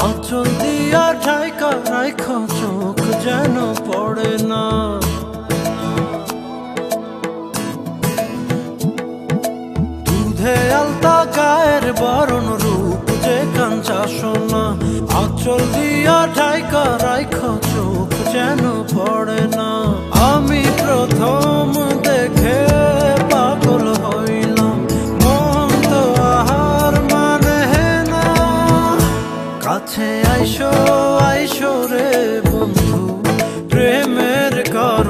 আঁচল দিয়া ঢাইকা রাইখা চোখ যেন পড়ে না। দুধে আলতা গায়ের বরণ রূপ যে কাঞ্চা সোনা। আঁচল দিয়া ঢাইকা রাইখা চোখ যেন পড়ে না। আমি প্রথম দেখে পাগল হইলাম, মন তো আহার মানে না। কাছে আইসো আইসো রে বন্ধু, প্রেমের কথা